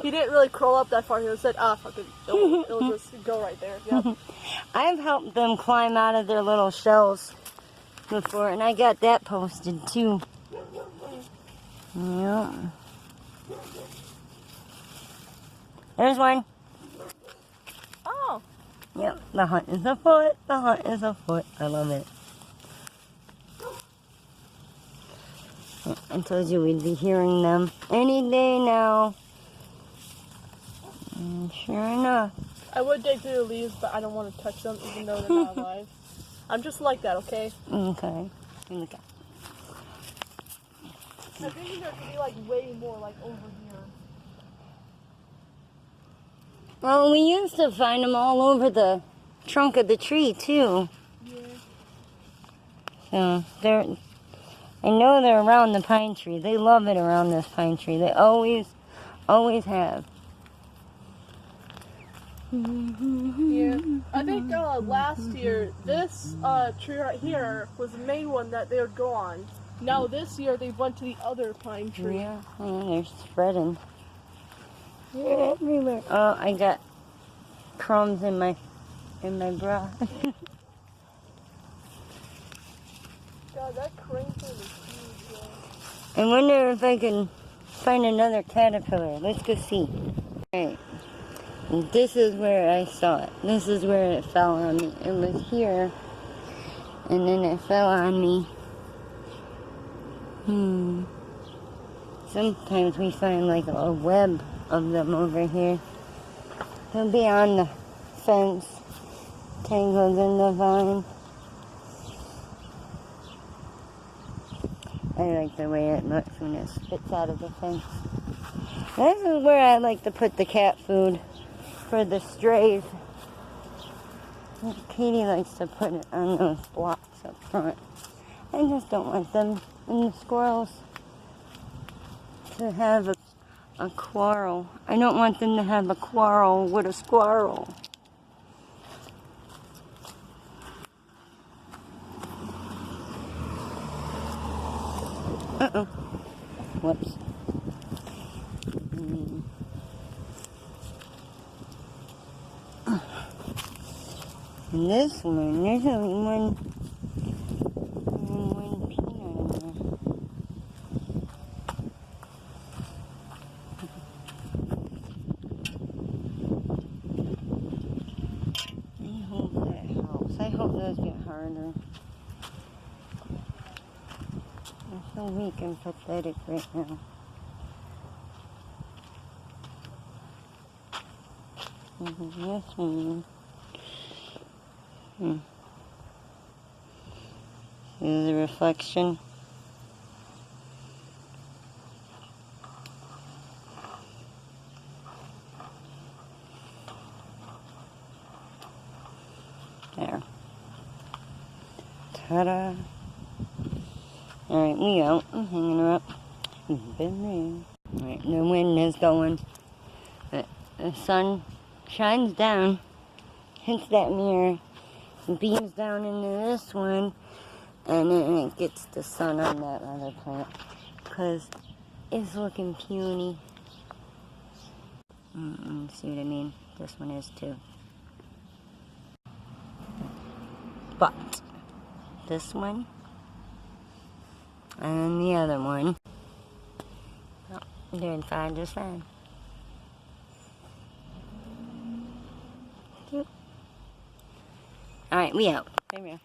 He didn't really crawl up that far. He just said, fuck it. It'll just go right there. Yep. I've helped them climb out of their little shells before, and I got that posted too. Yep. There's one. Oh. Yep, the hunt is afoot. The hunt is afoot. I love it. I told you we'd be hearing them any day now. And sure enough. I would dig through the leaves, but I don't want to touch them even though they're not alive. I'm just like that, okay? Okay. Look at. I think there could be like way more like over here. Well, we used to find them all over the trunk of the tree too. Yeah. So I know they're around the pine tree. They love it around this pine tree. They always have. Yeah. I think last year this tree right here was the main one that they would go on. Now this year they went to the other pine tree. Yeah, they're spreading. They're everywhere. Oh, I got crumbs in my bra. God, that crane thing is huge. Yeah. I wonder if I can find another caterpillar. Let's go see. Alright. This is where I saw it. This is where it fell on me. It was here. And then it fell on me. Sometimes we find like a web of them over here. They'll be on the fence, tangled in the vine. I like the way it looks when it spits out of the fence. This is where I like to put the cat food for the strays. Katie likes to put it on those blocks up front. I just don't want them and the squirrels to have a quarrel. I don't want them to have a quarrel with a squirrel. Uh-oh. Whoops. And this one, there's only one peanut in there. I hope that helps. I hope those get harder. I'm so weak and pathetic right now. This one. See the reflection? There. Ta-da. Alright, we out. I'm hanging her up. Alright, the wind is going. The sun shines down, hits that mirror, beams down into this one, and then it gets the sun on that other plant, because it's looking puny. See what I mean? This one is too. But this one and the other one, oh, doing fine, just fine. Alright, we out. Bye,